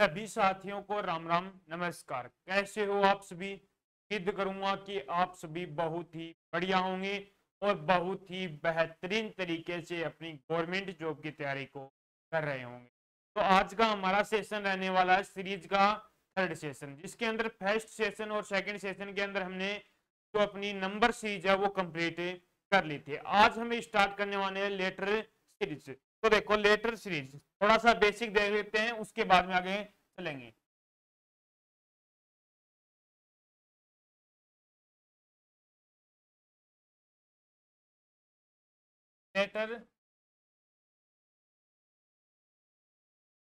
सभी साथियों को राम राम नमस्कार। कैसे हो आप सभी? उम्मीद करूंगा कि आप सभी बहुत ही बढ़िया होंगे और बहुत ही बेहतरीन तरीके से अपनी गवर्नमेंट जॉब की तैयारी को कर रहे होंगे। तो आज का हमारा सेशन रहने वाला है सीरीज का थर्ड सेशन, जिसके अंदर फर्स्ट सेशन और सेकंड सेशन के अंदर हमने जो अपनी नंबर सीरीज है वो कंप्लीट कर ली थी। आज हम स्टार्ट करने वाले हैं लेटर सीरीज। तो देखो, लेटर सीरीज थोड़ा सा बेसिक देख लेते हैं, उसके बाद में आगे चलेंगे। लेटर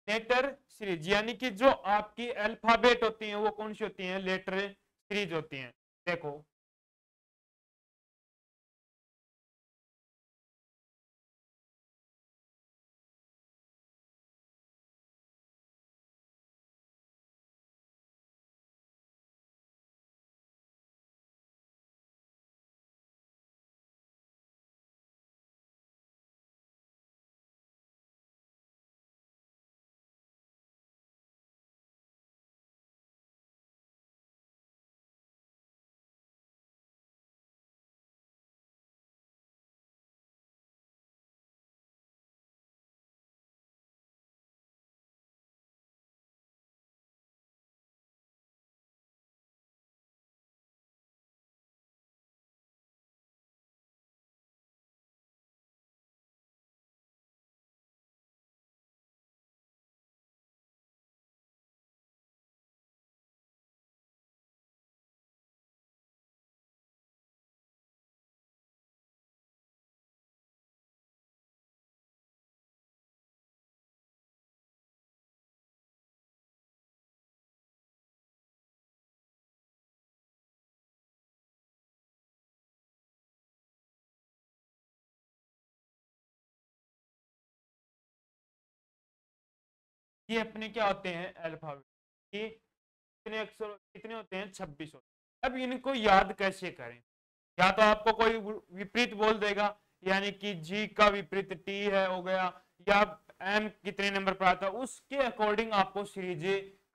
लेटर सीरीज यानी कि जो आपकी अल्फाबेट होती हैं वो कौन सी होती हैं? लेटर सीरीज होती हैं। देखो, ये अपने क्या होते हैं? अल्फाबेट। ये कितने अक्षर, कितने होते हैं? 26 होते हैं। अब इनको याद कैसे करें? या तो आपको कोई विपरीत बोल देगा, यानी कि जी का विपरीत टी है हो गया, या एम कितने नंबर पर आता है, उसके अकॉर्डिंग आपको सीरीज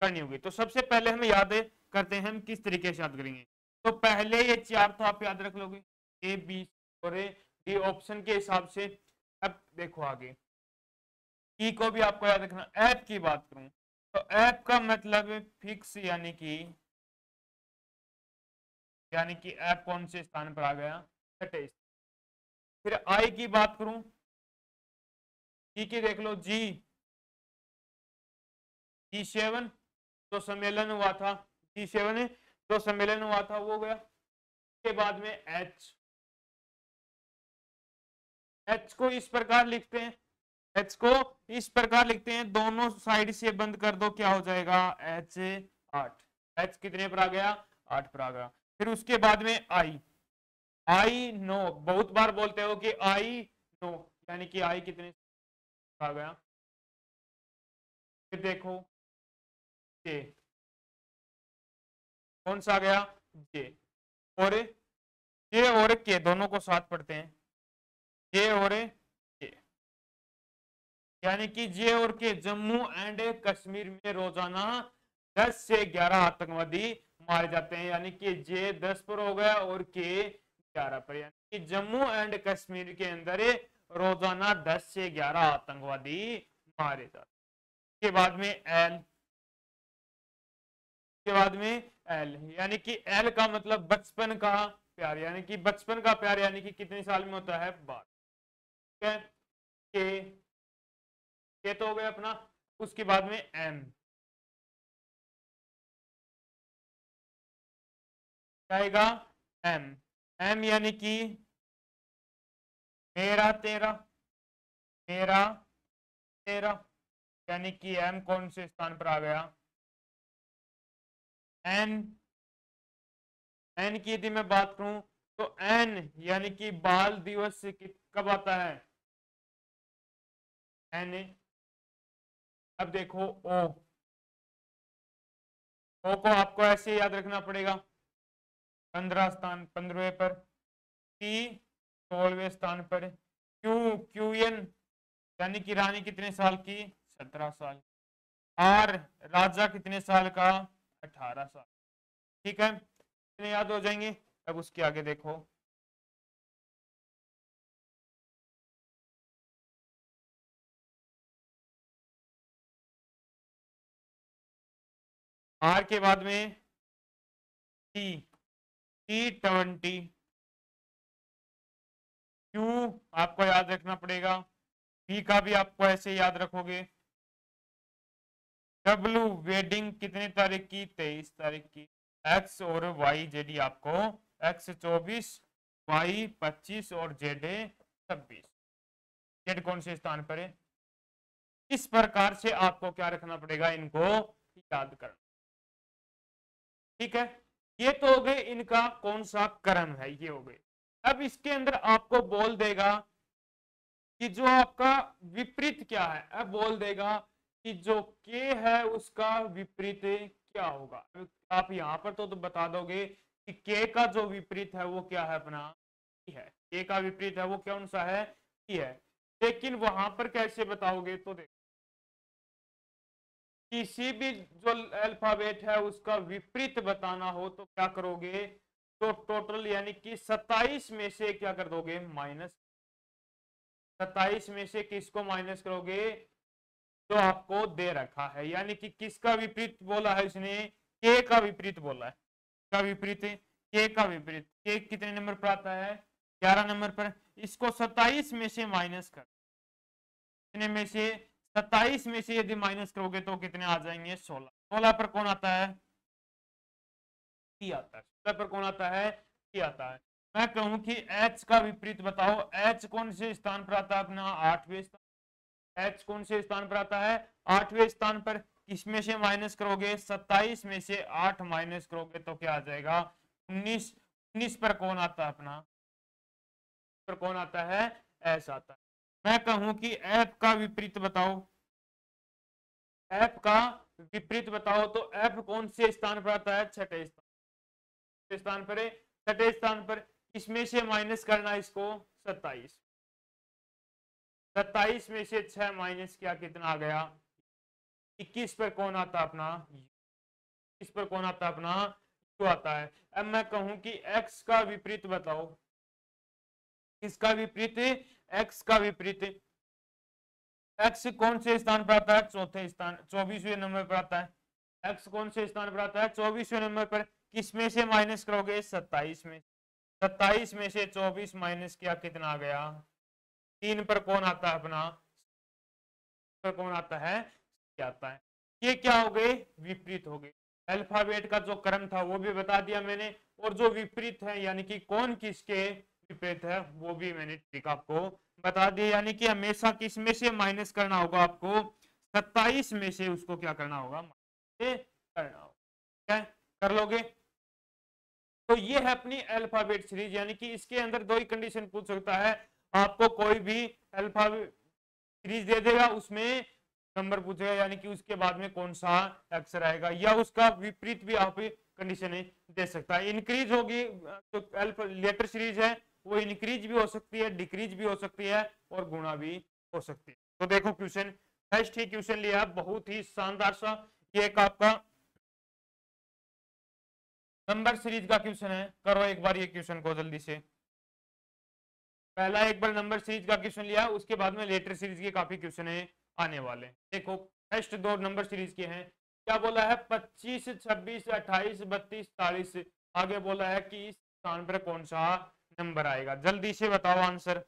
करनी होगी। तो सबसे पहले हम याद करते हैं, हम किस तरीके से याद करेंगे। तो पहले ये चार तो आप याद रख लोगे, ए बी और डी ऑप्शन के हिसाब से। अब देखो आगे, ई को भी आपको याद रखना। ऐप की बात करूं तो ऐप का मतलब फिक्स, यानी कि ऐप कौन से स्थान पर आ गया? छठे। फिर आई की बात करूं, जी की देख लो, G7 जो सम्मेलन हुआ था, G7 जो सम्मेलन हुआ था वो गया। उसके बाद में एच को इस प्रकार लिखते हैं, एच को इस प्रकार लिखते हैं, दोनों साइड से बंद कर दो, क्या हो जाएगा? एच 8। एच कितने पर आ गया? 8 पर आ गया। फिर उसके बाद में आई नो, बहुत बार बोलते हो कि आई नो, यानी कि आई कितने आ गया? फिर देखो जे, कौन सा आ गया? जे। और जे और के दोनों को साथ पढ़ते हैं, जे और के, यानी कि जे और के जम्मू एंड कश्मीर में रोजाना 10 से 11 आतंकवादी मारे जाते हैं। यानी कि जे 10 पर हो गया और के 11 पर, यानी कि जम्मू एंड कश्मीर के अंदर रोजाना 10 से 11 आतंकवादी मारे जाते हैं। के बाद में एल, यानी कि एल का मतलब बचपन का प्यार, यानी कि बचपन का प्यार, यानी कि कितने साल में होता है? 12। ठीक है। के तो हो गया अपना। उसके बाद में एम आएगा, एम। एम यानी कि मेरा तेरा, मेरा तेरा, यानी कि एम कौन से स्थान पर आ गया? एन। एन की यदि मैं बात करूं तो एन यानी कि बाल दिवस कब आता है? एन। अब देखो ओ को आपको ऐसे याद रखना पड़ेगा, 15 स्थान 15वें पर, टी 16वें स्थान पर, क्यू एन यानी कि रानी कितने साल की? 17 साल। आर राजा कितने साल का? 18 साल। ठीक है, इतने याद हो जाएंगे। अब उसके आगे देखो, आर के बाद में टी, T20, क्यू आपको याद रखना पड़ेगा, पी का भी आपको ऐसे याद रखोगे, डब्ल्यू वेडिंग कितने तारीख की? 23 तारीख की। एक्स और वाई जेडी आपको एक्स 24, वाई 25 और जेड 26। जेड कौन से स्थान पर है? इस प्रकार से आपको क्या रखना पड़ेगा, इनको याद करना। ठीक है, ये तो हो गए इनका कौन सा क्रम है, ये हो गए। अब इसके अंदर आपको बोल देगा कि जो आपका विपरीत क्या है। अब बोल देगा कि जो के है उसका विपरीत क्या होगा। आप यहां पर तो बता दोगे कि के का जो विपरीत है वो क्या है, अपना ई है। के का विपरीत है वो कौन सा है? ई है। लेकिन वहां पर कैसे बताओगे, तो देखो किसी भी जो अल्फाबेट है उसका विपरीत बताना हो तो क्या करोगे, तो टोटल यानी कि 27 में से क्या कर दोगे, माइनस। 27 में से किसको माइनस करोगे, जो आपको दे रखा है। यानी कि किसका विपरीत बोला है इसने, के का विपरीत बोला है। का विपरीत, के का विपरीत। के कितने नंबर पर आता है? 11 नंबर पर। इसको 27 में से माइनस कर, कितने में से? 27 में से यदि माइनस करोगे तो कितने आ जाएंगे, 16। 16 पर कौन आता है? टी आता है। 16 पर कौन आता है? टी आता है। मैं कहूं कि एच का विपरीत बताओ, एच कौन से स्थान पर आता है अपना? 8वें स्थान। एच कौन से स्थान पर आता है? 8वें स्थान पर। किसमें से माइनस करोगे? 27 में से 8 माइनस करोगे तो क्या आ जाएगा, 19। 19 पर कौन आता है अपना? पर कौन आता है? एच आता है। मैं कहूं कि एफ का विपरीत बताओ, एफ का विपरीत बताओ, तो एफ कौन से स्थान पर आता है? छठे स्थान पर है। छठे स्थान पर। इसमें से माइनस करना इसको 27। 27 में से 6 माइनस किया, कितना आ गया? 21 पर कौन आता अपना? इस पर कौन आता अपना? यू आता है। अब मैं कहूं कि x का विपरीत बताओ, किसका विपरीत? x का विपरीत। x कौन से स्थान पर आता है? चौथे स्थान, 24वें नंबर पर आता है। x कौन से स्थान पर आता है? 24वें नंबर पर। किसमें से माइनस करोगे? 27 में। 27 में से 24 माइनस किया, कितना आ गया? 3 पर कौन आता है अपना? पर कौन आता है? क्या आता है? ये क्या हो गए? विपरीत हो गए। अल्फाबेट का जो क्रम था वो भी बता दिया मैंने, और जो विपरीत है यानी कि कौन किसके विपरीत है वो भी मैंने ठीक आपको बता दिया। यानी कि हमेशा किस में से माइनस करना होगा आपको? 27 में से उसको क्या करना होगा? करना होगा। ठीक है, कर लोगे? तो ये है अपनी अल्फाबेट सीरीज। यानी कि इसके अंदर दो ही कंडीशन पूछ सकता है, आपको कोई भी अल्फाबेट सीरीज दे देगा, उसमें नंबर पूछेगा, यानी कि उसके बाद में कौन सा अक्षर आएगा, या उसका विपरीत भी आप कंडीशन दे सकता है। इंक्रीज होगी तो अल्फा लेटर सीरीज है वो इंक्रीज भी हो सकती है, डिक्रीज भी हो सकती है, और गुणा भी हो सकती है। तो देखो क्वेश्चन, फर्स्ट ही क्वेश्चन लिया, बहुत ही शानदार सा। ये एक आपका नंबर सीरीज का क्वेश्चन है। करो एक बार ये क्वेश्चन को जल्दी से। पहला एक बार नंबर सीरीज का क्वेश्चन लिया, उसके बाद में लेटर सीरीज के काफी क्वेश्चन है आने वाले। देखो फर्स्ट दो नंबर सीरीज के हैं। क्या बोला है? 25, 26, 28, 32, 43। आगे बोला है कि इस स्थान पर कौन सा नंबर आएगा। जल्दी से बताओ आंसर।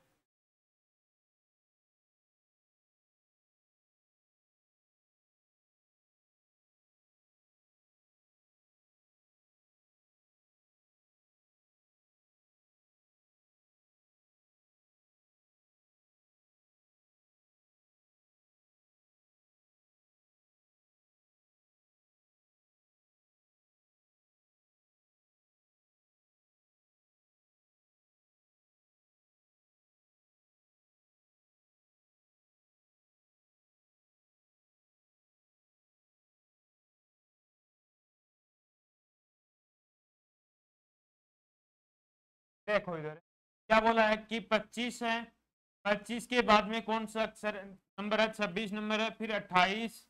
देखो इधर क्या बोला है कि 25 है, 25 के बाद में कौन सा अक्षर नंबर है? 26 नंबर है, फिर 28,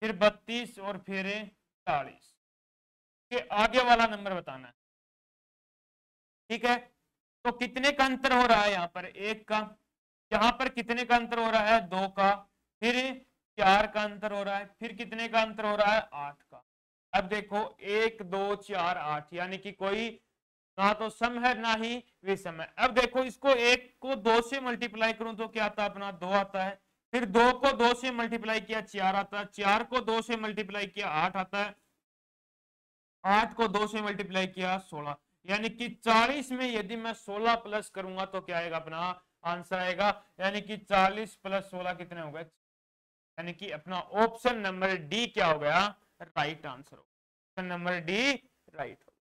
फिर 32 और फिर 40 के आगे वाला नंबर बताना है। ठीक है, तो कितने का अंतर हो रहा है यहाँ पर? 1 का। यहाँ पर कितने का अंतर हो रहा है? 2 का। फिर 4 का अंतर हो रहा है। फिर कितने का अंतर हो रहा है? 8 का। अब देखो 1 2 4 8, यानी कि कोई ना तो सम है ना ही विषम है। अब देखो इसको 1 को 2 से मल्टीप्लाई करूं तो क्या आता है? अपना 2 आता है। फिर 2 को 2 से मल्टीप्लाई किया 4 आता है। 4 को 2 से मल्टीप्लाई किया 8 आता है। 8 को 2 से मल्टीप्लाई किया 16, यानी कि 40 में यदि मैं 16 प्लस करूंगा तो क्या आएगा? अपना आंसर आएगा, यानी कि 40 प्लस 16 कितने हो गए? यानी कि अपना ऑप्शन नंबर डी क्या हो गया? राइट आंसर हो। ऑप्शन नंबर डी राइट हो।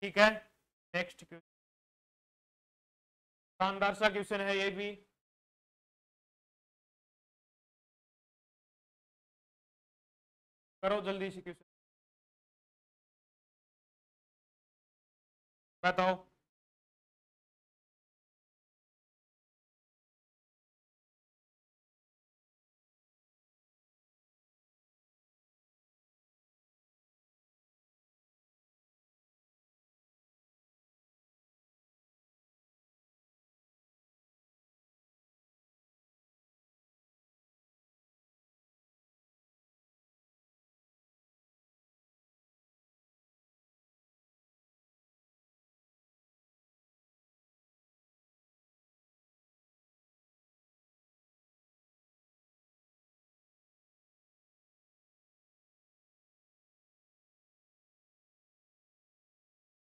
ठीक है, नेक्स्ट क्वेश्चन, शानदार सा क्वेश्चन है ये भी। करो जल्दी से क्वेश्चन, बताओ।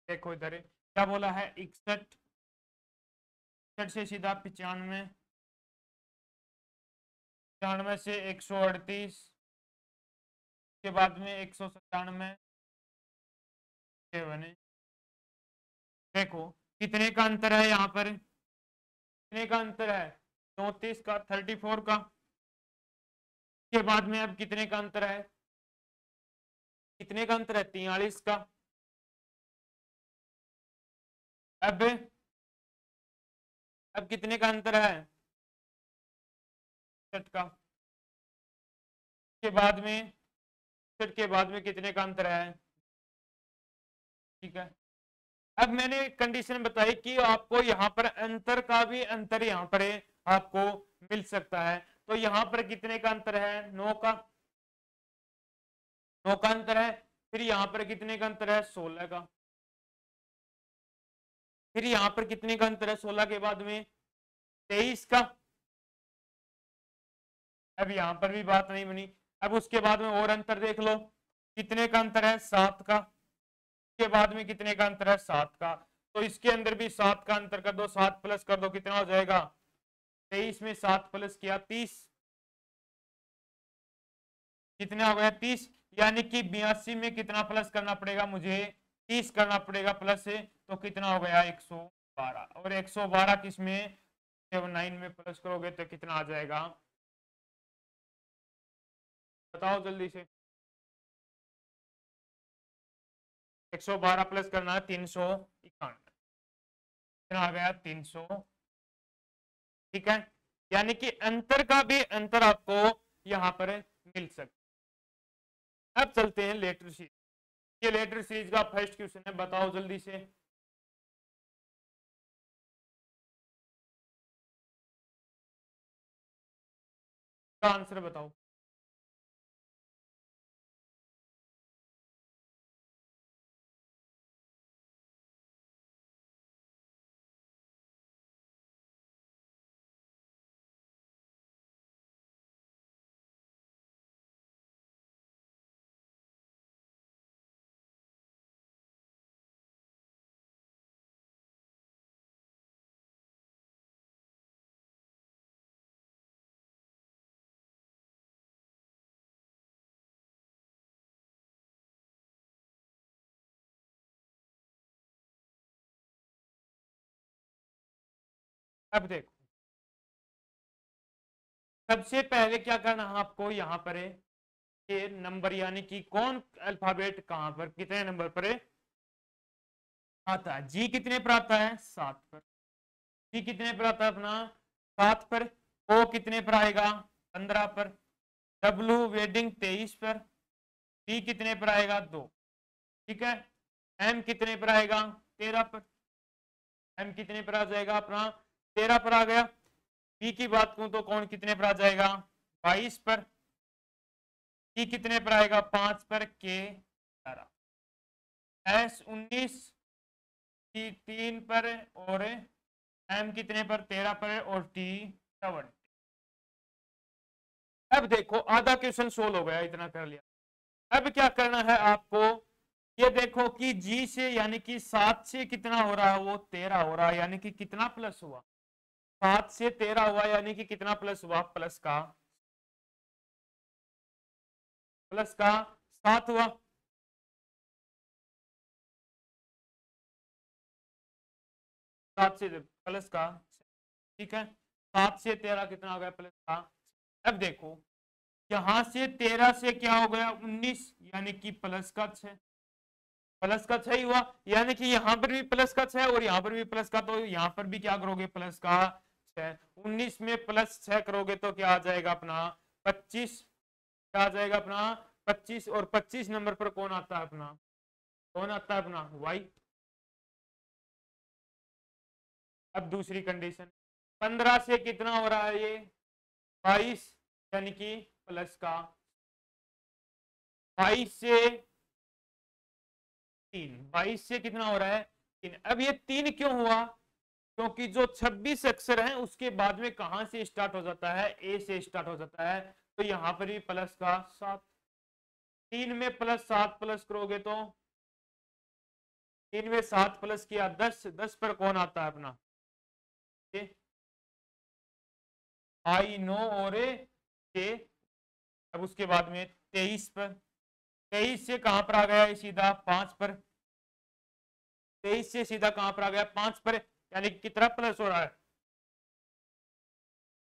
देखो इधर क्या बोला है? 61 से सीधा 95, 95 से 138 के बाद में 197 के बने। देखो कितने का अंतर है यहाँ पर? कितने का अंतर है? 34 का, 34 का। के बाद में अब कितने का अंतर है? कितने का अंतर है? 43 का। अब कितने का अंतर है? 60 का। के बाद में 60 के बाद में कितने का अंतर है? ठीक है, अब मैंने कंडीशन बताई कि आपको यहाँ पर अंतर का भी अंतर यहाँ पर आपको मिल सकता है। तो यहाँ पर कितने का अंतर है? 9 का। 9 का अंतर है। फिर यहाँ पर कितने का अंतर है? 16 का। फिर यहाँ पर कितने का अंतर है? 16 के बाद में 23 का। अब यहाँ पर भी बात नहीं बनी। अब उसके बाद में और अंतर देख लो, कितने का अंतर है? 7 का। के बाद में कितने का अंतर है? 7 का। तो इसके अंदर भी 7 का अंतर कर दो, 7 प्लस कर दो, कितना हो जाएगा? 23 में 7 प्लस किया 30, कितना हो गया? 30। यानी कि 82 में कितना प्लस करना पड़ेगा मुझे? 30 करना पड़ेगा प्लस से, तो कितना हो गया? 112। और 112 किसमें? 79 में प्लस करोगे तो कितना आ जाएगा? बताओ जल्दी से। 112 प्लस करना है 391, कितना आ गया? 300। ठीक है, यानी कि अंतर का भी अंतर आपको यहां पर मिल सकता। अब चलते हैं लेटर सीरीज। ये लेटर सीरीज का फर्स्ट क्वेश्चन है, बताओ जल्दी से। का आंसर बताओ। अब देखो सबसे पहले क्या करना है आपको? यहाँ पर है ये नंबर, यानी कि कौन अल्फाबेट कहां पर कितने नंबर पर आता है। जी कितने पर आता है? 7 पर। जी कितने पर आता है? अपना 7 पर। ओ कितने पर आएगा? 15 पर। W वेडिंग 23 पर, B कितने पर आएगा 2, ठीक है। M कितने पर आएगा 13 पर, M कितने पर आ जाएगा अपना 13 पर आ गया। B की बात करूं तो कौन कितने पर आ जाएगा 22 पर, E कितने पर आएगा 5 पर, K 11, S 19, T 3 पर और M कितने पर 13 पर और T 7। अब देखो आधा क्वेश्चन सोल्व हो गया, इतना कर लिया। अब क्या करना है आपको, ये देखो कि G से यानी कि 7 से कितना हो रहा है, वो 13 हो रहा है, यानी कि कितना प्लस हुआ 7 से 13 हुआ, यानी कि कितना प्लस हुआ, प्लस का 7 हुआ। सात से प्लस का, ठीक है। 7 से 13 कितना हो गया, प्लस का। अब देखो यहां से 13 से क्या हो गया 19, यानी कि प्लस का 6, प्लस का 6 ही हुआ, यानी कि यहां पर भी प्लस का 6 और यहां पर भी प्लस का, तो यहां पर भी क्या करोगे प्लस का 6, 19 में प्लस 6 करोगे तो क्या आ जाएगा अपना 25, क्या आ जाएगा अपना 25, और 25 नंबर पर कौन आता है अपना, कौन आता है अपना y। अब दूसरी कंडीशन 15 से कितना हो रहा है ये 22, यानी कि प्लस का 22 से 3, 22 से कितना हो रहा है 3। अब ये 3 क्यों हुआ, क्योंकि जो 26 अक्षर हैं उसके बाद में कहां से स्टार्ट हो जाता है, ए से स्टार्ट हो जाता है, तो यहां पर भी प्लस का 7, 3 में प्लस 7 प्लस करोगे तो 3 में 7 प्लस किया 10, 10 पर कौन आता है अपना आई नो और के। अब उसके बाद में 23 पर, 23 से कहां पर आ गया सीधा 5 पर, 23 से सीधा कहां पर आ गया 5 पर, यानी कितना प्लस हो रहा है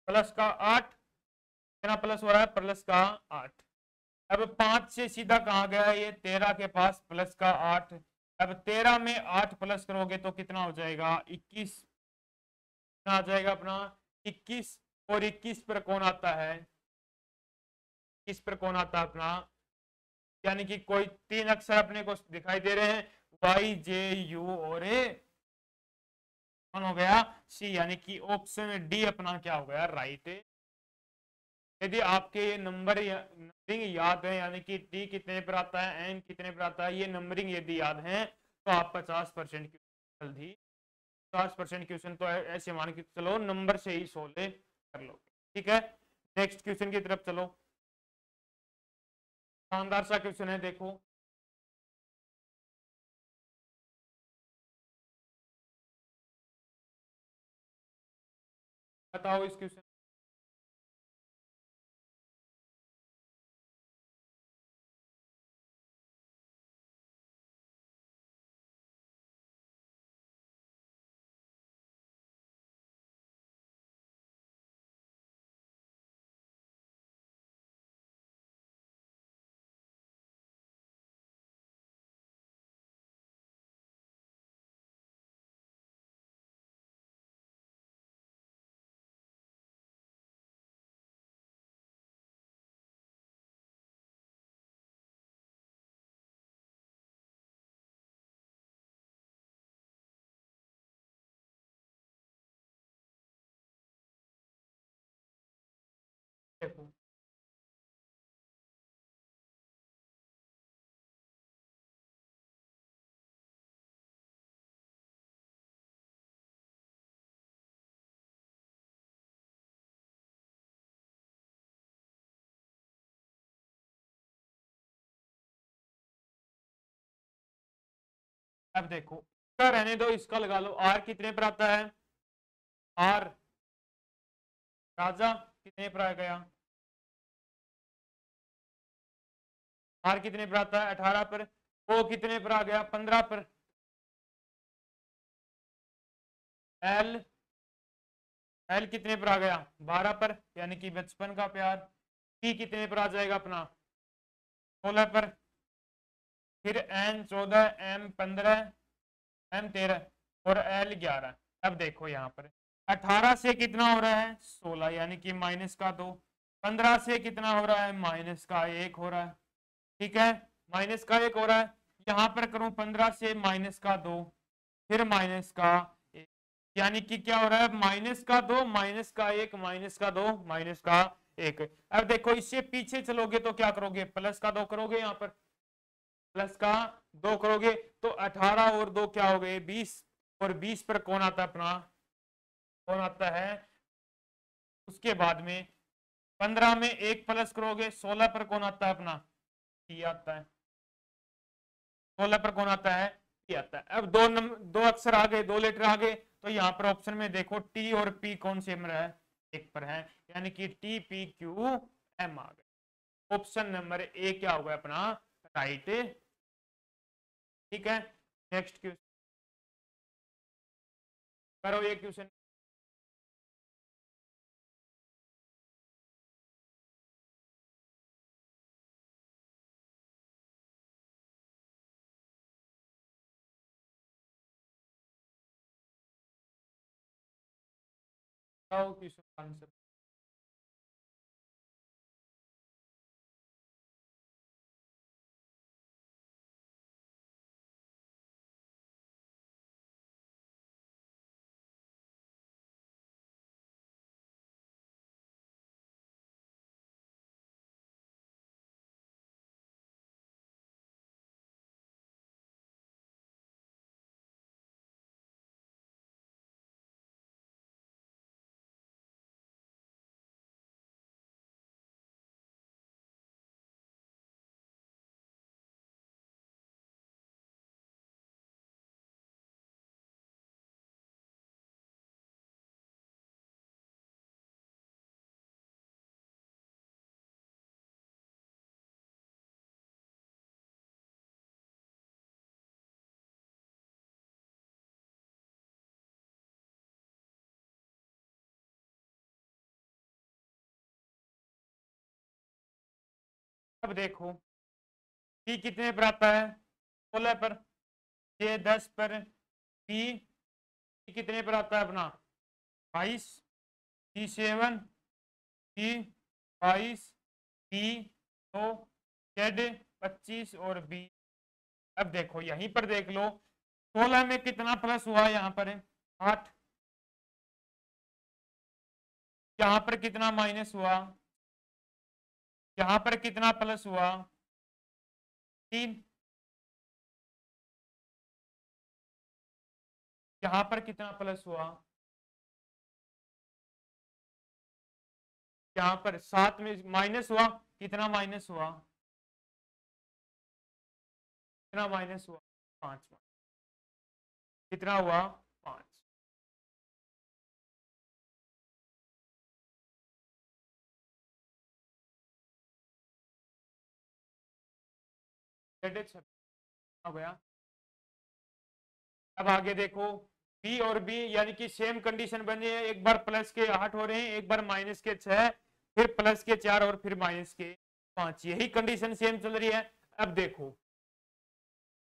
प्लस का 8, कितना प्लस हो रहा है प्लस का 8। अब 5 से सीधा कहां गया ये 13 के पास, प्लस का 8। अब 13 में 8 प्लस करोगे तो कितना हो जाएगा 21, कितना आ जाएगा अपना 21, और 21 पर कौन आता है, 21 पर कौन आता है अपना, यानी कि कोई 3 अक्षर अपने को दिखाई दे रहे हैं वाई जे यू और ए, कौन हो गया सी, यानी कि ऑप्शन डी अपना क्या हो गया राइट। यदि आपके ये नंबरिंग याद है, यानी कि टी कितने पर आता है एन कितने पर आता है, ये नंबरिंग यदि याद है तो आप 50% जल्दी 50% क्वेश्चन तो ऐसे मान के चलो नंबर से ही सोल्व कर लो, ठीक है। नेक्स्ट क्वेश्चन की तरफ चलो, शानदार सा क्वेश्चन है देखो, बताओ इस क्वेश्चन। देखो अब देखो इसका रहने दो, इसका लगा लो, आर कितने पर आता है, आर राजा कितने पर आ गया, आर कितने पर आता है 18 पर, ओ कितने पर आ गया 15 पर, एल एल कितने पर आ गया 12 पर, यानी कि बचपन का प्यार। पी कितने पर आ जाएगा अपना 16 पर, फिर एन 14, एम 15, एम 13 और एल 11। अब देखो यहाँ पर 18 से कितना हो रहा है 16, यानी कि माइनस का 2, 15 से कितना हो रहा है, माइनस का 1 हो रहा है, ठीक है, माइनस का 1 हो रहा है। यहां पर करूं 15 से माइनस का 2, फिर माइनस का 1, यानी कि क्या हो रहा है, माइनस का 2, माइनस का 1, माइनस का 2, माइनस का 1। अब देखो इससे पीछे चलोगे तो क्या करोगे, प्लस का 2 करोगे, यहां पर प्लस का 2 करोगे तो 18 और 2 क्या हो गए, 20, और 20 पर कौन आता है अपना, कौन आता है, उसके बाद में 15 में 1 प्लस करोगे, 16 पर कौन आता है अपना, टी आता है, 16 पर कौन आता है, टी आता है। अब दो अक्षर आ गए, 2 लेटर आ गए, तो यहाँ पर ऑप्शन में देखो टी और पी कौन से में है, एक पर है, यानी कि टी पी क्यू एम आ गए। ऑप्शन नंबर ए क्या होगा अपना राइट, ठीक है। नेक्स्ट क्वेश्चन करो, ये क्वेश्चन बताओ, क्वेश्चन आंसर। अब देखो पी कितने पर आता है, 16 पर, ये 10 पर, पी कितने पर आता है अपना 22, पी 7, पी 22, पी 2, जेड 25 और बी। अब देखो यहीं पर देख लो 16 में कितना प्लस हुआ, यहाँ पर है 8, यहाँ पर कितना माइनस हुआ, यहाँ पर कितना प्लस हुआ 3, यहाँ पर कितना प्लस हुआ, यहाँ पर 7 में माइनस हुआ, कितना माइनस हुआ, कितना माइनस हुआ 5, कितना हुआ 5। हो गया। अब आगे देखो बी और बी यानी कि सेम कंडीशन बनी है, एक बार प्लस के 8 हो रहे हैं, एक बार माइनस के 6, फिर प्लस के 4 और फिर माइनस के 5, यही कंडीशन सेम चल रही है। अब देखो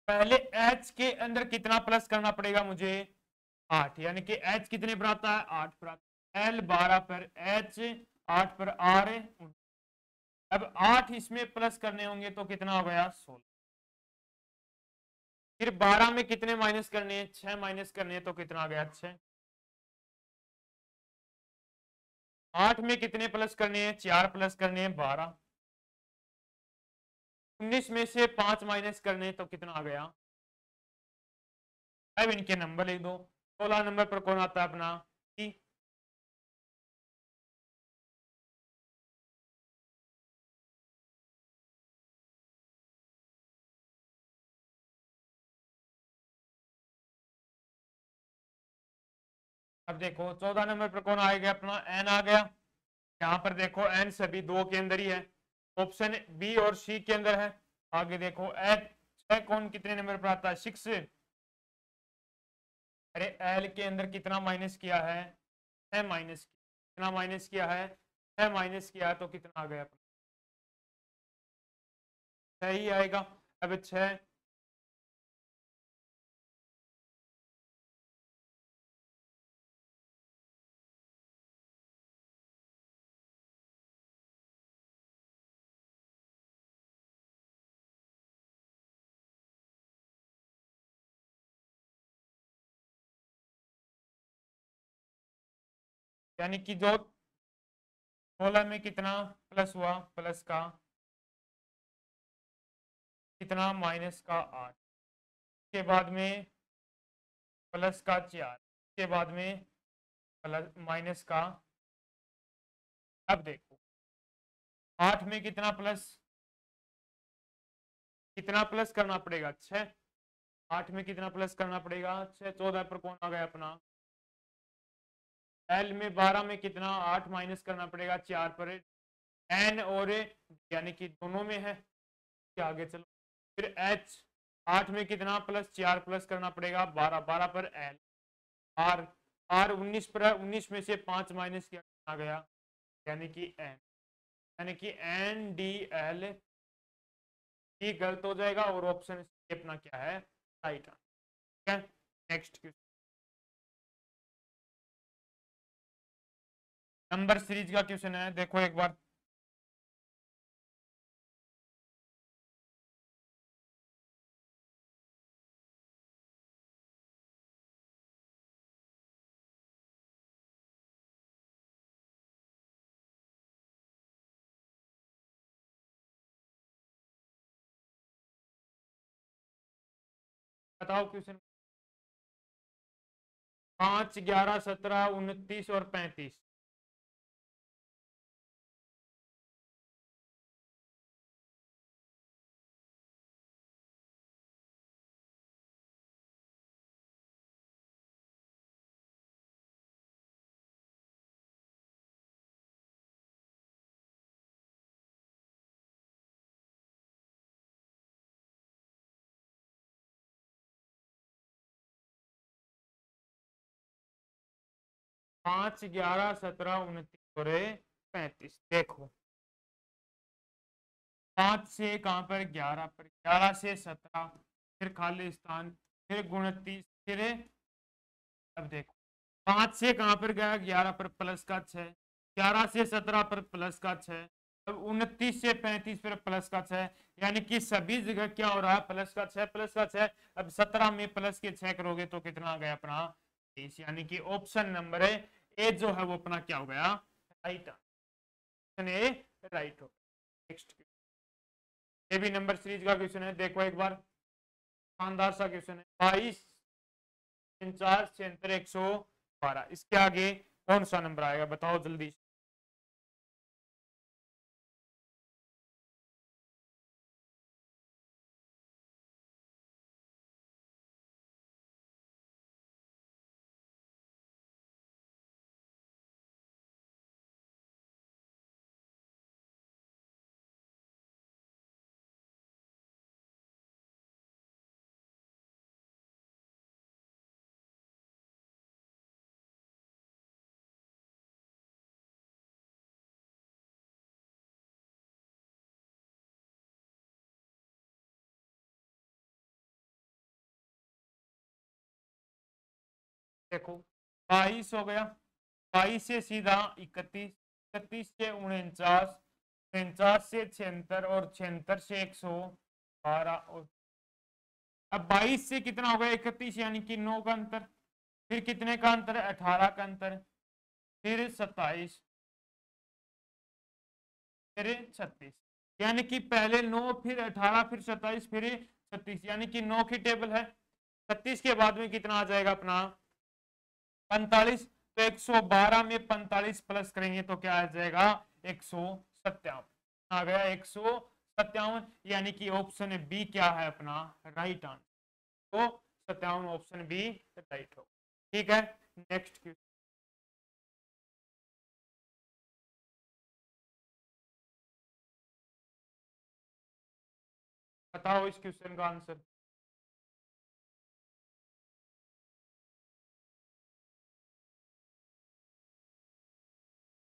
पहले एच के अंदर कितना प्लस करना पड़ेगा मुझे, 8, यानी कि एच कितने पर आता है, 8 पर आता है, एल 12 पर, एच 8 पर, आर। अब 8 इसमें प्लस करने होंगे तो कितना हो गया 16, फिर 12 में कितने माइनस करने हैं, 6 माइनस करने हैं तो कितना आ गया 6, 8 में कितने प्लस करने हैं, 4 प्लस करने हैं 12, 19 में से 5 माइनस करने हैं तो कितना आ गया। अब इनके नंबर लिख दो, 16 नंबर पर कौन आता है अपना टी, अब देखो 14 नंबर पर कौन आएगा अपना एन आ गया, यहाँ पर देखो एन सभी 2 के अंदर ही है, ऑप्शन बी और सी के अंदर है। आगे देखो एच 6 कौन कितने नंबर पर आता है 6, अरे एल के अंदर कितना माइनस किया है 6 माइनस, कितना माइनस किया है 6 माइनस किया है तो कितना आ गया, सही आएगा। अब 6 यानी कि जो 16 में कितना प्लस हुआ, प्लस का कितना माइनस का 8, के बाद में प्लस का 4, के बाद में प्लस माइनस का, अब देखो 8 में कितना प्लस, कितना प्लस करना पड़ेगा 6, 8 में कितना प्लस करना पड़ेगा 6, 14 पर कौन आ गया अपना एल में, 12 में कितना 8 माइनस करना पड़ेगा 4 पर एन और यानी कि दोनों में है, आगे चलो फिर एच, 8 में कितना प्लस 4 प्लस करना पड़ेगा 12, 12 पर एल, आर, आर 19 पर है, 19 में से 5 माइनस किया आ गया यानी कि एन, यानी कि एन डी एल, ये गलत हो जाएगा और ऑप्शन अपना क्या है राइट आंसर। ठीक है, नेक्स्ट क्वेश्चन नंबर सीरीज का क्वेश्चन है, देखो एक बार। बताओ क्वेश्चन। 5, 11, 17, 29 और 35। पांच, 11, 17, 29 और 35। देखो 5 से कहां पर 11 पर, 11 से 17, फिर खाली स्थान, फिर 29, फिर अब देखो 5 से कहां पर गया 11 पर प्लस का 6, 11 से 17 पर प्लस का 6, अब 29 से 35 पर प्लस का 6, यानी कि सभी जगह क्या हो रहा है प्लस का 6, प्लस का 6। अब 17 में प्लस के 6 करोगे तो कितना आ गया अपना 30, यानी कि ऑप्शन नंबर ए जो है वो अपना क्या हो गया राइट, ऑप्शन ए राइट हो। नेक्स्ट, ये भी नंबर सीरीज का क्वेश्चन है, देखो एक बार शानदार सा क्वेश्चन है। 22, 49, 76, 112, इसके आगे कौन सा नंबर आएगा बताओ जल्दी। देखो 22 हो गया, 22 से सीधा 31, 31 से 49, 49 से 76 और 76 से 112, और अब 22 से कितना हो गया 31, यानी कि 9 का अंतर, फिर कितने का अंतर है 18 का अंतर, फिर 27, फिर 36, यानी कि पहले 9 फिर 18 फिर 27 फिर 36, यानी कि 9 की टेबल है। 36 के बाद में कितना आ जाएगा अपना 45, तो 112 में 45 प्लस करेंगे तो क्या आ जाएगा 157, आ गया 157, यानी कि ऑप्शन बी क्या है अपना राइट आंसर, तो 57 ऑप्शन बी राइट हो। ठीक है, नेक्स्ट क्वेश्चन बताओ इस क्वेश्चन का आंसर।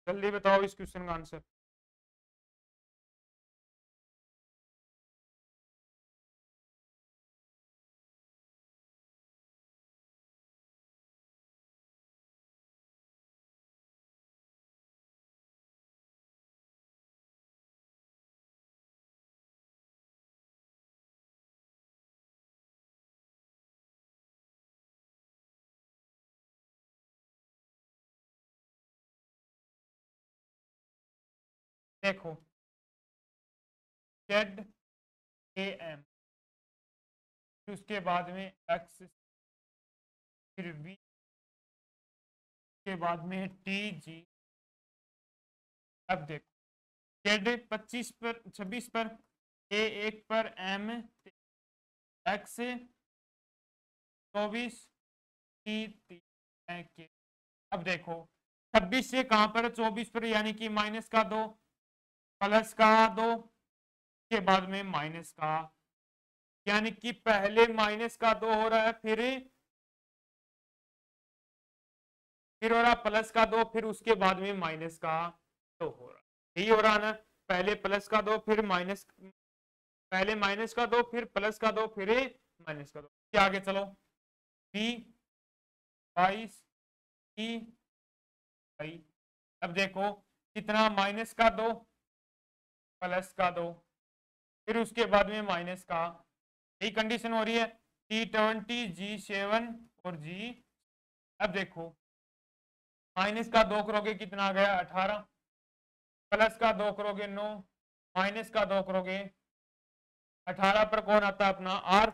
जल्दी बताओ इस क्वेश्चन का आंसर। देखो जेड ए एम, उसके बाद में एक्स, फिर वी के बाद में टी जी। अब देखो जेड 25 पर 26 पर, ए 1 पर, एम एक्स 24, टी 3 के। अब देखो 26 से कहां पर 24 पर, यानी कि माइनस का 2 प्लस का 2 के बाद में माइनस का, यानी कि पहले माइनस का 2 हो रहा है, फिर हो रहा प्लस का 2, फिर उसके बाद में माइनस का 2 हो रहा, यही हो रहा ना। पहले प्लस का 2 फिर माइनस, पहले माइनस का 2 फिर प्लस का 2 फिर माइनस का 2। आगे चलो बी 22 ई आई। अब देखो कितना, माइनस का 2 प्लस का 2 फिर उसके बाद में माइनस का, यही कंडीशन हो रही है। T20 G7 और G। अब देखो माइनस का 2 करोगे कितना आ गया 18, प्लस का 2 करोगे 9, माइनस का 2 करोगे 18 पर कौन आता है अपना आर,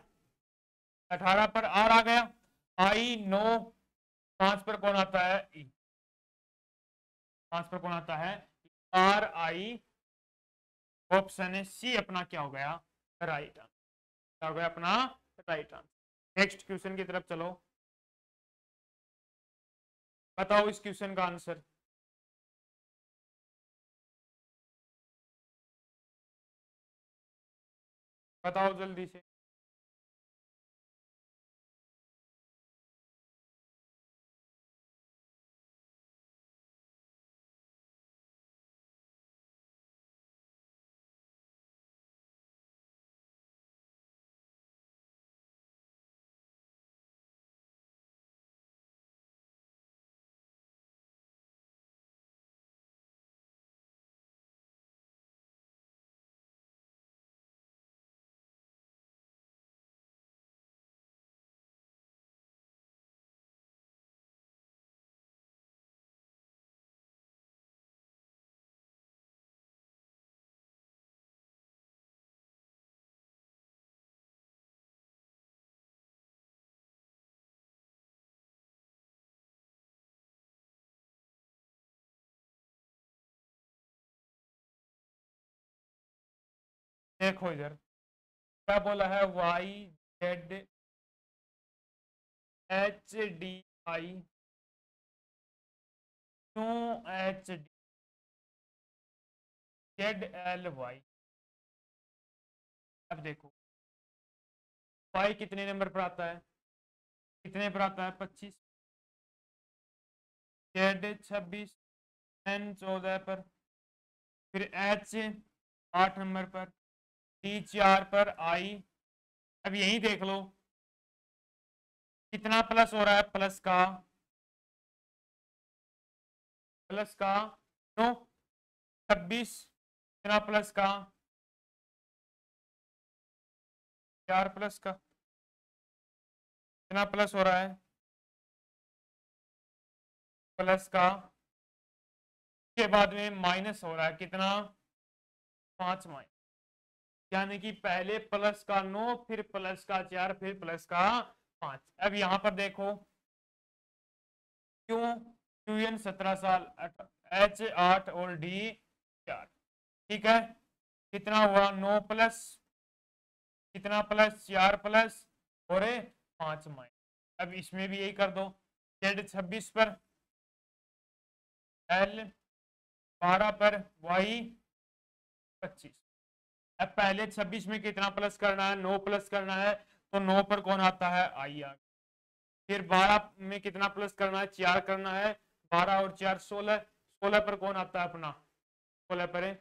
18 पर आर आ गया। आई 9, 5 पर कौन आता है ई, 5 पर कौन आता है आर आई। ऑप्शन है सी अपना क्या हो गया राइट आंसर, क्या हो गया अपना राइट आंसर। नेक्स्ट क्वेश्चन की तरफ चलो, बताओ इस क्वेश्चन का आंसर। बताओ जल्दी से। देखो इधर क्या बोला है, Y Z H D I to H D Z L Y. अब देखो वाई कितने नंबर पर आता है, कितने पर आता है 25, जेड 26, एन 14 पर, फिर एच 8 नंबर पर, डी 4 पर, आई। अब यही देख लो कितना प्लस हो रहा है, प्लस का 9, 26 कितना प्लस का 4 प्लस का कितना प्लस हो रहा है, प्लस का के बाद में माइनस हो रहा है कितना 5 माइनस, यानी कि पहले प्लस का 9 फिर प्लस का 4 फिर प्लस का 5। अब यहां पर देखो क्यों, क्यू एन 17 साल, एच 8 और डी 4। ठीक है कितना हुआ 9 प्लस, कितना प्लस 4 प्लस और 5 माइनस। अब इसमें भी यही कर दो, जेड 26 पर, एल 12 पर, वाई 25। अब पहले 26 में कितना प्लस करना है 9 प्लस करना है, तो 9 पर कौन आता है आई आ। फिर 12 में कितना प्लस करना है 4 करना है, 12 और 4 16, 16 पर कौन आता है अपना 16 पर,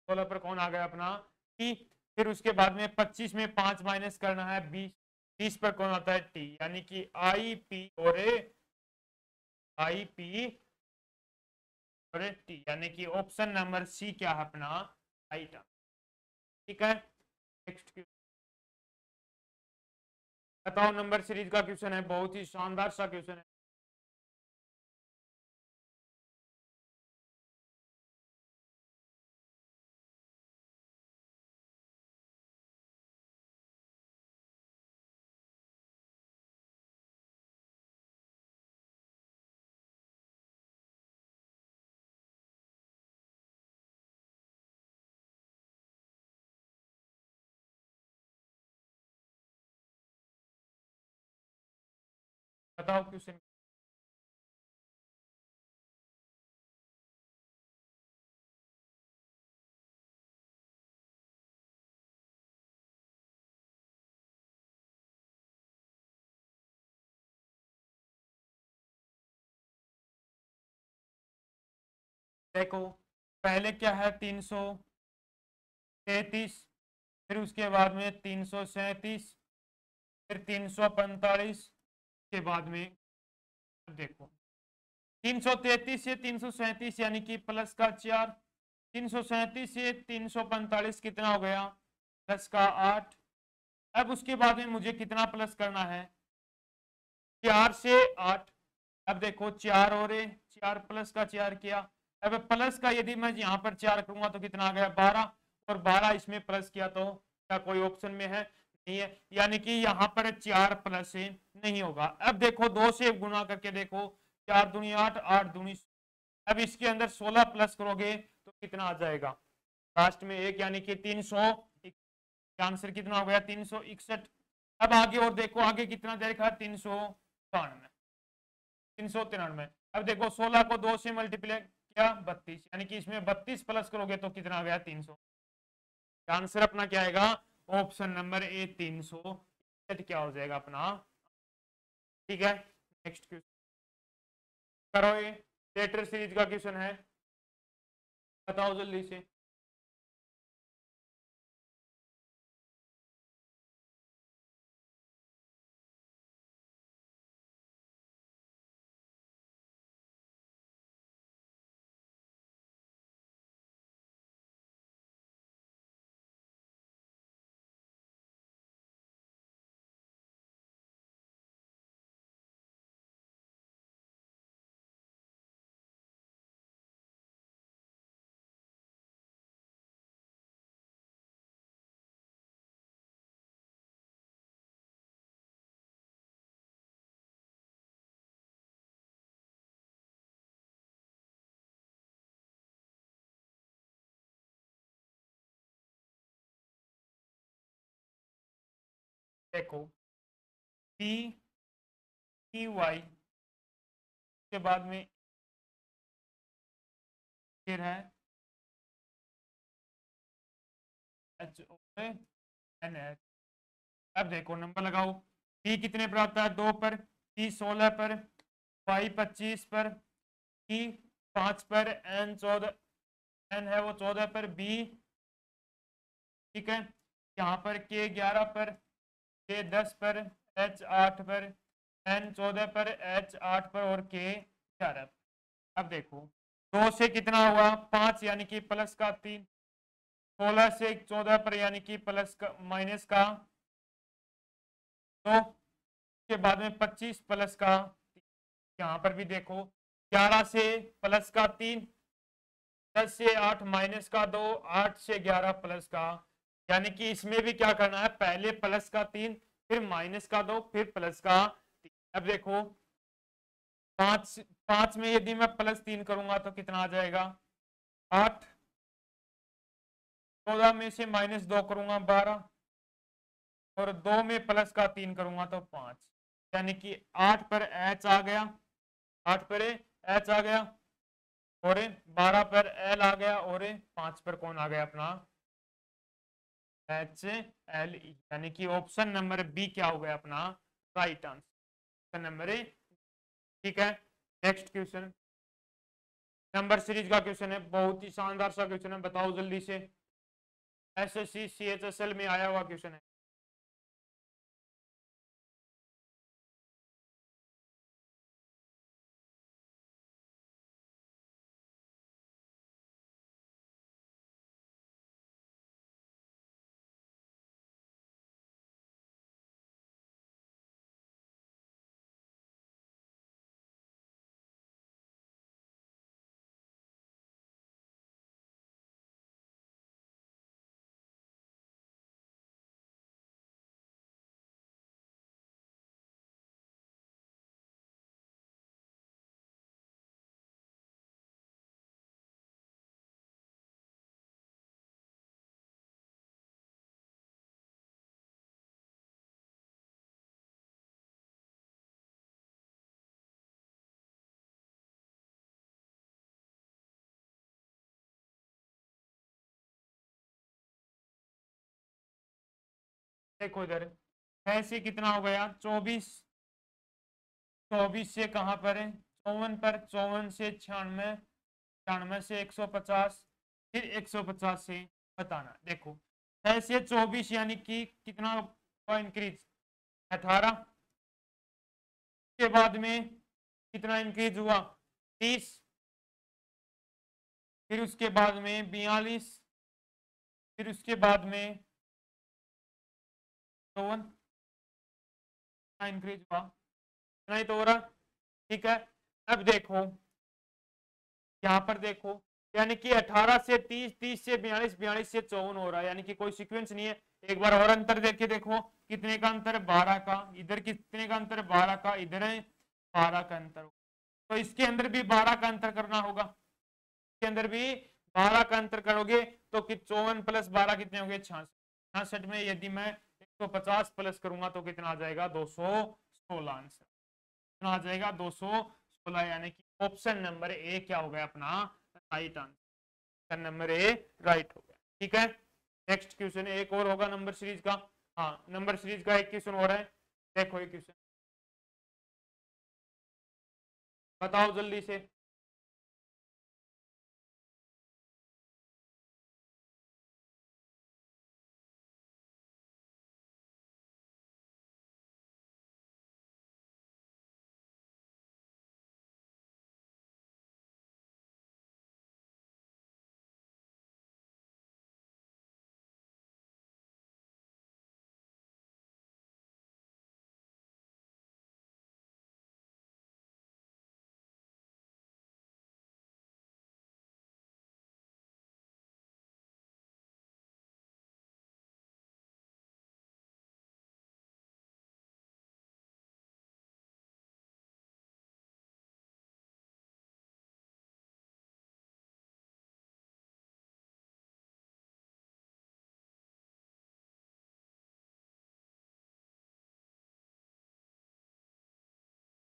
16 पर कौन आ गया अपना टी। फिर उसके बाद में 25 में 5 माइनस करना है 20, 20 पर कौन आता है टी, यानी कि आई पी और आई पी और टी, यानी कि ऑप्शन नंबर सी क्या है अपना आइटम। ठीक है नेक्स्ट बताओ, नंबर सीरीज का क्वेश्चन है, बहुत ही शानदार सा क्वेश्चन है। बताओ क्वेश्चन। देखो पहले क्या है 333, फिर उसके बाद में 337, फिर 345 के बाद में देखो 333 से 337 यानी कि प्लस का 4, 337 से 345 कितना हो गया, प्लस का 8। अब उसके बाद में मुझे कितना प्लस करना है, 4 से 8। अब देखो 4 और 4 प्लस का 4 किया। अब प्लस का यदि मैं यहाँ पर 4 करूंगा तो कितना आ गया 12, और 12 इसमें प्लस किया तो क्या कोई ऑप्शन में है, नहीं है, यानी कि यहाँ पर 4 प्लस नहीं होगा। अब देखो 2 से गुना करके देखो, 4 दूनी 8, 8 दूनी। अब इसके अंदर 16 प्लस करोगे तो कितना आ जाएगा, लास्ट में 1, यानी कि 300। आंसर कितना हो गया 361। अब आगे और देखो, आगे कितना देखा 393, 393। अब देखो 16 को 2 से मल्टीप्लाई किया 32, यानी कि इसमें 32 प्लस करोगे तो कितना आ गया 300। आंसर अपना क्या आएगा, ऑप्शन नंबर ए 300 क्या हो जाएगा अपना। ठीक है, नेक्स्ट क्वेश्चन करो। ये लेटर सीरीज का क्वेश्चन है, बताओ जल्दी से। देखो पी पी वाई के बाद में फिर है एच ओ एन एच। अब देखो नंबर लगाओ, पी कितने पर आता है 2 पर, पी 16 पर, वाई 25 पर, पी 5 पर, एन 14, एन है वो 14 पर, बी ठीक है यहाँ पर के 11 पर, के 10 पर, एच 8 पर, एन 14 पर, एच 8 पर और के 11 पर। अब देखो 2 से कितना हुआ 5, यानी कि प्लस का 3, 16 से 14 पर यानी कि प्लस का माइनस का 2, के बाद में 25 प्लस का 3। यहाँ पर भी देखो 11 से प्लस का 3, 10 से 8 माइनस का 2, 8 से 11 प्लस का, यानी कि इसमें भी क्या करना है, पहले प्लस का 3, फिर माइनस का 2, फिर प्लस का 3। अब देखो 5 5 में यदि मैं +3 करूंगा तो कितना आ जाएगा 8, 14 में से -2 करूंगा 12, और 2 में प्लस का 3 करूंगा तो 5, यानी कि 8 पर एच आ गया, 8 पर एच आ गया, और 12 पर एल आ गया, और 5 पर कौन आ गया अपना एच एल ई, यानी कि ऑप्शन नंबर बी क्या हो गया अपना right answer, option number A. ठीक है, नेक्स्ट क्वेश्चन नंबर सीरीज का क्वेश्चन है, बहुत ही शानदार सा क्वेश्चन है, बताओ जल्दी से। एसएससी सीएचएसएल में आया हुआ क्वेश्चन है। देखो इधर ऐसे कितना हो गया 24, 24 से कहाँ पर है 54 पर, 54 से 96, 96 से 150, फिर 150 से बताना। देखो ऐसे 24 यानी कि कितना इंक्रीज 18 के बाद में कितना इंक्रीज हुआ 30, फिर उसके बाद में 42, फिर उसके बाद में 54 इंक्रीज हुआ, इतना ही तो हो रहा। ठीक है, अब देखो यहाँ पर देखो यानी कि 18 से 30, 30 से 42, 42 से 54 हो रहा है, यानी कि कोई सीक्वेंस नहीं है। एक बार और अंतर देख देखो कितने का अंतर है 12 का, इधर कितने का अंतर है 12 का, इधर है 12 का अंतर। तो इसके अंदर भी 12 का अंतर करना होगा, इसके अंदर भी 12 का अंतर करोगे तो कि 54 प्लस 12 कितने हो गए 66, 66 में यदि मैं 150 प्लस करूंगा तो कितना आ जाएगा 216 आंसर, कितना आ जाएगा 216, यानी कि ऑप्शन नंबर ए क्या हो गया अपना right answer, option number A right हो गया। ठीक है, नेक्स्ट क्वेश्चन एक और होगा नंबर सीरीज का। हाँ नंबर सीरीज का एक क्वेश्चन और है, देखो ये क्वेश्चन बताओ जल्दी से।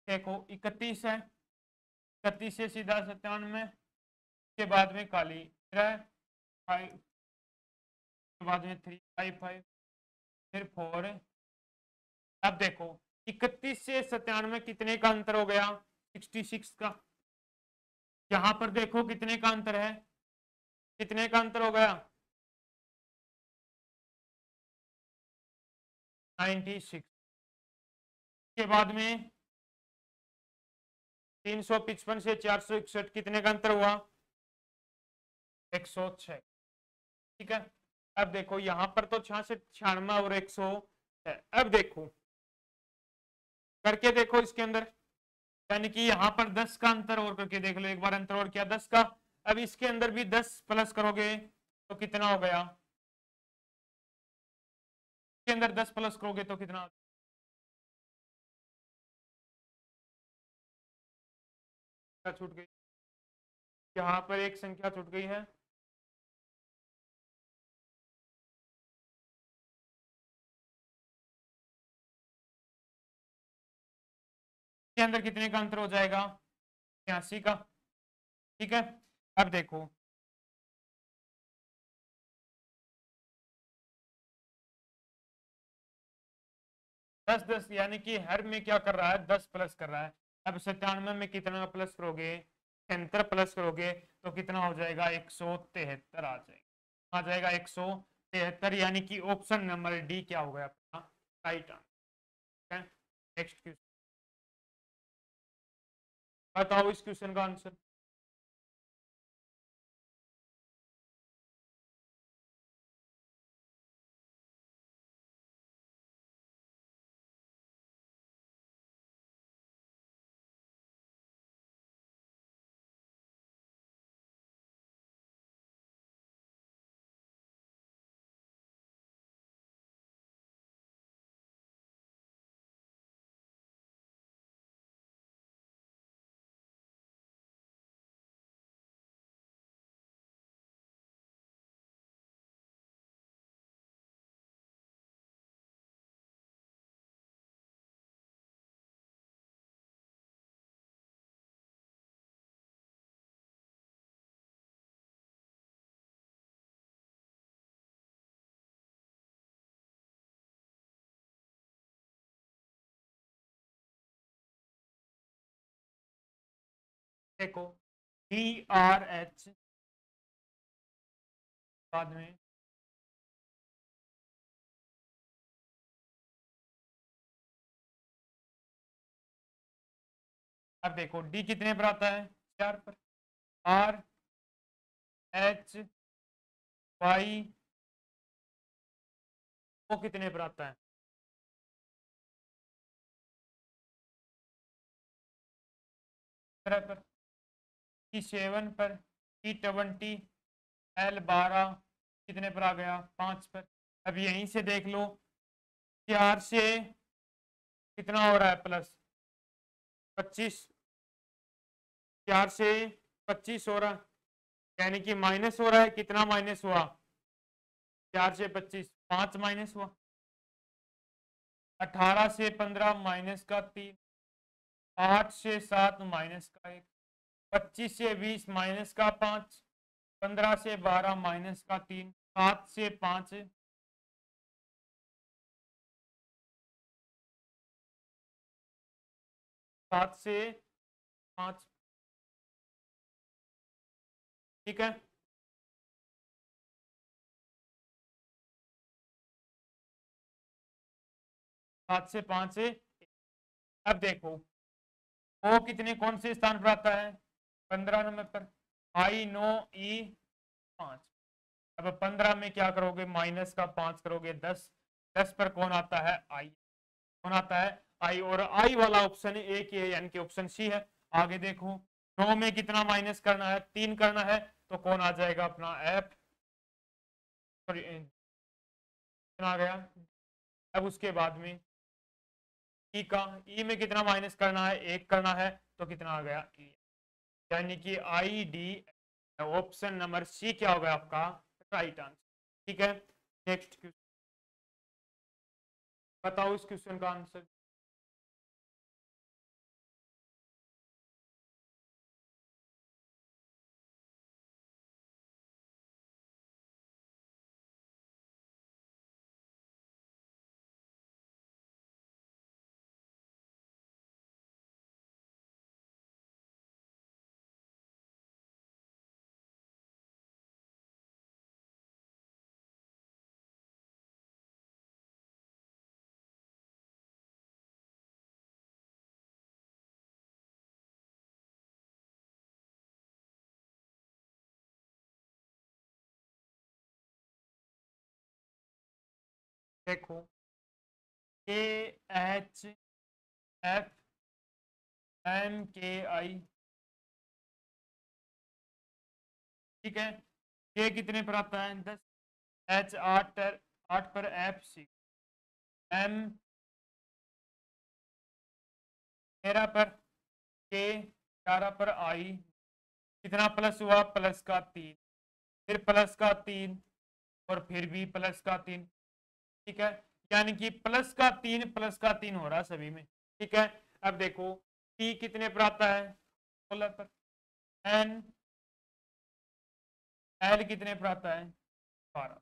देखो 31 है, 31 से सीधा 97 के बाद में काली 5 के बाद में 355 फिर 4। अब देखो 31 से 97 कितने का अंतर हो गया 66 का, यहां पर देखो कितने का अंतर है, कितने का अंतर हो गया 96 के बाद में 355 से 461 कितने का अंतर हुआ 106। ठीक है, अब देखो यहां पर तो 66, 96 और 100 है। अब देखो करके देखो इसके अंदर, यानी कि यहां पर 10 का अंतर और करके देख लो एक बार, अंतर और क्या 10 का। अब इसके अंदर भी 10 प्लस करोगे तो कितना हो गया, इसके अंदर 10 प्लस करोगे तो कितना छूट गई, यहाँ पर एक संख्या छूट गई है। इसके अंदर कितने का अंतर हो जाएगा 86 का। ठीक है, अब देखो 10 10 यानी कि हर में क्या कर रहा है 10 प्लस कर रहा है। अब 97 में कितना प्लस करोगे 73 प्लस करोगे तो कितना हो जाएगा 173 आ जाएगा, आ जाएगा 173, यानी कि ऑप्शन नंबर डी क्या हो गया अपना राइट आंसर। नेक्स्ट क्वेश्चन बताओ इस क्वेश्चन का आंसर। देखो DRH बाद में अब देखो डी कितने पर आता है 4 पर, RH Y वो कितने पर आता है पर, T7 पर, T20, L12 कितने पर आ गया 5 पर। अब यहीं से देख लो 4 से कितना हो रहा है प्लस 25, 4 से 25 हो रहा है, यानी कि माइनस हो रहा है, कितना माइनस हुआ 4 से 25 5 माइनस हुआ, 18 से 15 माइनस का 3, 8 से 7 माइनस का 1, 25 से 20 माइनस का 5, 15 से 12 माइनस का 3, 7 से 5 7 से 5, ठीक है। 7 से 5 से अब देखो ओ कितने कौन से स्थान पर आता है 15 नंबर पर, I 9 E 5। अब 15 में क्या करोगे माइनस का 5 करोगे 10, 10 पर कौन आता है आई, कौन आता है आई, और आई वाला ऑप्शन एक ही है यानी कि ऑप्शन सी है। आगे देखो 9 में कितना माइनस करना है 3 करना है, तो कौन आ जाएगा अपना एफ, सॉरी आ गया। अब उसके बाद में ई का, ई में कितना माइनस करना है 1 करना है, तो कितना आ गया ई, यानी कि ID ऑप्शन नंबर सी क्या होगा आपका राइट आंसर, ठीक है। नेक्स्ट क्वेश्चन बताओ इस क्वेश्चन का आंसर। देखो KHFMKI, ठीक है। K कितने पर आता है 10, H 8 पर, F 6, M 13 पर, K 11 पर, I कितना प्लस हुआ प्लस का 3, फिर प्लस का 3 और फिर भी प्लस का 3, ठीक है। यानी कि प्लस का 3 हो रहा है सभी में, ठीक है। अब देखो T कितने पर आता है 16 पर, N L कितने पर आता है 12,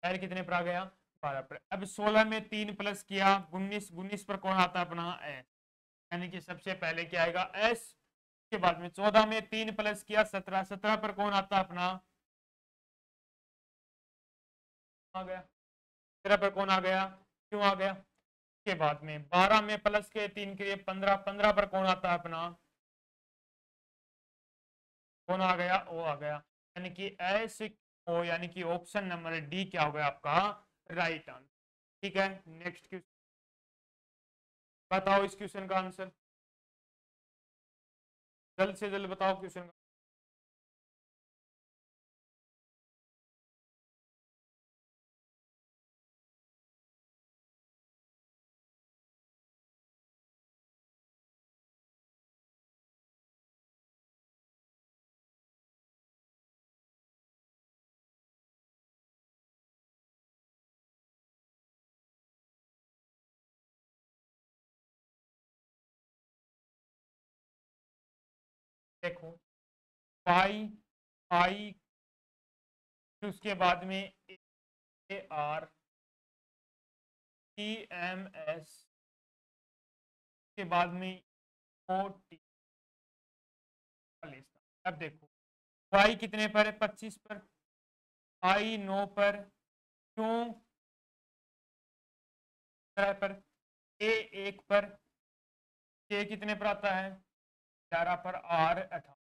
L कितने पर आ गया 12 पर। अब 16 में 3 प्लस किया 19, 19 पर कौन आता है अपना एस, यानी कि सबसे पहले क्या आएगा एस, के बाद में 14 में 3 प्लस किया 17, 17 पर कौन आता है अपना आ गया, 17 पर कौन आ गया क्यों आ गया, के बाद में 12 में प्लस के 3 के लिए 15, 15 पर कौन आता है अपना कौन आ गया ओ आ गया, यानी कि एस ओ, यानी कि ऑप्शन नंबर डी क्या हो गया आपका राइट आंसर, ठीक है। नेक्स्ट क्वेश्चन बताओ इस क्वेश्चन का आंसर, जल्द से जल्द बताओ क्वेश्चन का। देखो पाई आई, फिर उसके बाद में AR TMS के बाद में OT, 40। अब देखो y कितने पर है, 25 पर, i 9 पर, क्यों 15 पर, a 1 पर, k कितने पर आता है 11 पर, r 18।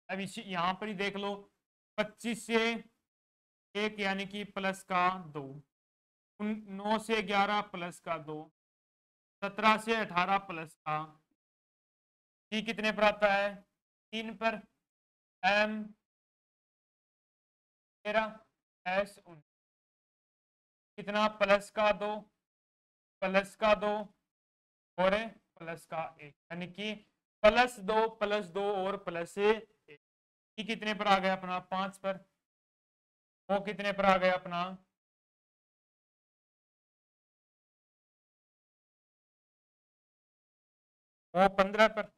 अब इसी यहाँ पर ही देख लो, 25 से 1 यानी कि प्लस का 2, 9 से 11 प्लस का 2, 17 से 18 प्लस का, t कितने पर आता है 3 पर, m 13, s 19, कितना प्लस का 2, प्लस का 2 और प्लस का 1, यानी कि प्लस दो और प्लस 1। ये कितने पर आ गया अपना 5 पर, वो कितने पर आ गया अपना 15 पर,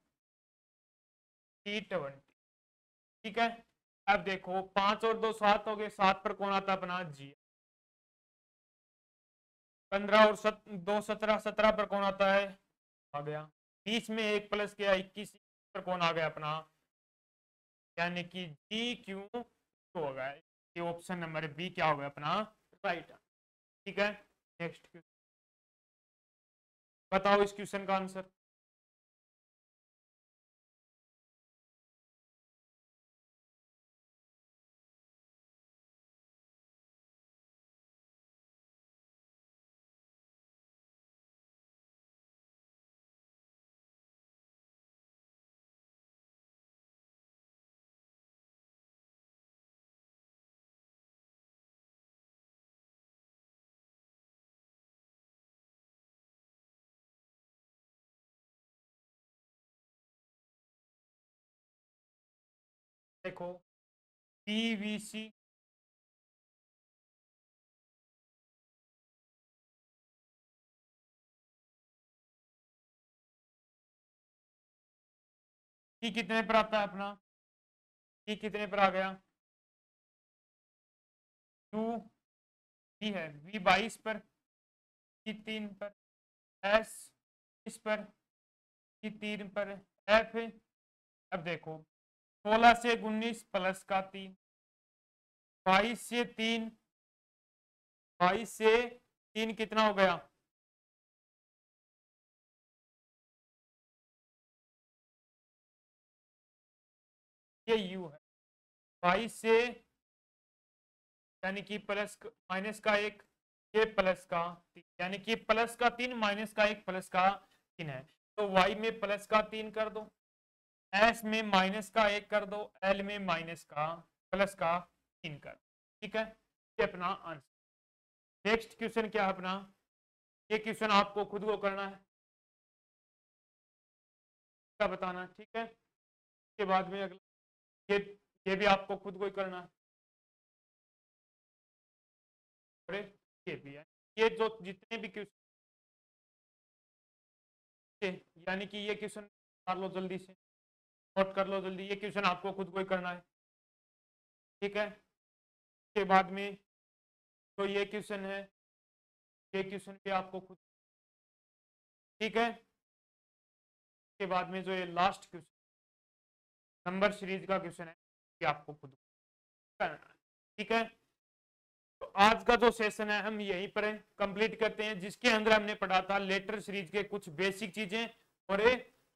T20। ठीक है। अब देखो 5 और 2 7 हो गए, 7 पर कौन आता अपना जी। 15 और 2 17, 17 पर कौन आता है आ गया। 20 में 1 प्लस किया 21 पर कौन आ गया अपना, यानी कि जी क्यू हो गया। ये ऑप्शन नंबर बी क्या हो गया अपना राइट। ठीक है। नेक्स्ट क्वेश्चन बताओ इस क्वेश्चन का आंसर। देखो पीवीसी कितने पर आता है अपना, कितने पर आ गया 2, वी है वी 22 पर, 3 पर, एस इस पर, 3 पर, एफ। अब देखो 16 से 19 प्लस का 3, 22 से 3, 22 से 3 कितना हो गया ये यू है। 22 से यानी कि प्लस माइनस का 1, ये प्लस का 3, यानी कि प्लस का 3 माइनस का 1 प्लस का 3 है। तो y में प्लस का 3 कर दो, s में माइनस का 1 कर दो, l में माइनस का प्लस का 3 कर। ठीक है। ये अपना आंसर। नेक्स्ट क्वेश्चन क्या है अपना, ये क्वेश्चन आपको खुद को करना है, क्या बताना। ठीक है। इसके बाद में अगला ये भी आपको खुद को ही करना है। अरे ये भी है, ये जो जितने भी क्वेश्चन, यानी कि ये क्वेश्चन कर लो जल्दी से, नोट कर लो जल्दी, ये क्वेश्चन आपको खुद को ही करना है। ठीक है। इसके बाद में तो ये क्वेश्चन है, ये क्वेश्चन भी आपको खुद। ठीक है। इसके बाद में जो ये लास्ट क्वेश्चन नंबर सीरीज का क्वेश्चन है, ये आपको खुद करना है। ठीक है। तो आज का जो सेशन है हम यहीं पर कंप्लीट करते हैं, जिसके अंदर हमने पढ़ा था लेटर सीरीज के कुछ बेसिक चीजें और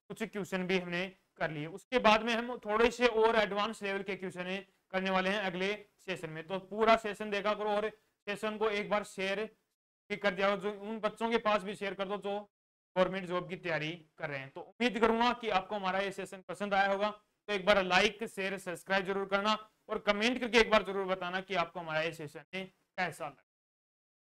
कुछ क्वेश्चन भी हमने कर लिए। उसके बाद में हम थोड़े से और एडवांस लेवल के क्वेश्चन करने वाले हैं अगले सेशन में। तो पूरा सेशन देखा करो और सेशन को एक बार शेयर भी कर दिया, जो उन बच्चों के पास भी शेयर कर दो जो गवर्नमेंट जॉब की तैयारी कर रहे हैं। तो उम्मीद करूंगा कि आपको हमारा ये सेशन पसंद आया होगा। तो एक बार लाइक शेयर सब्सक्राइब जरूर करना और कमेंट करके एक बार जरूर बताना कि आपको हमारा ये सेशन कैसा लगा।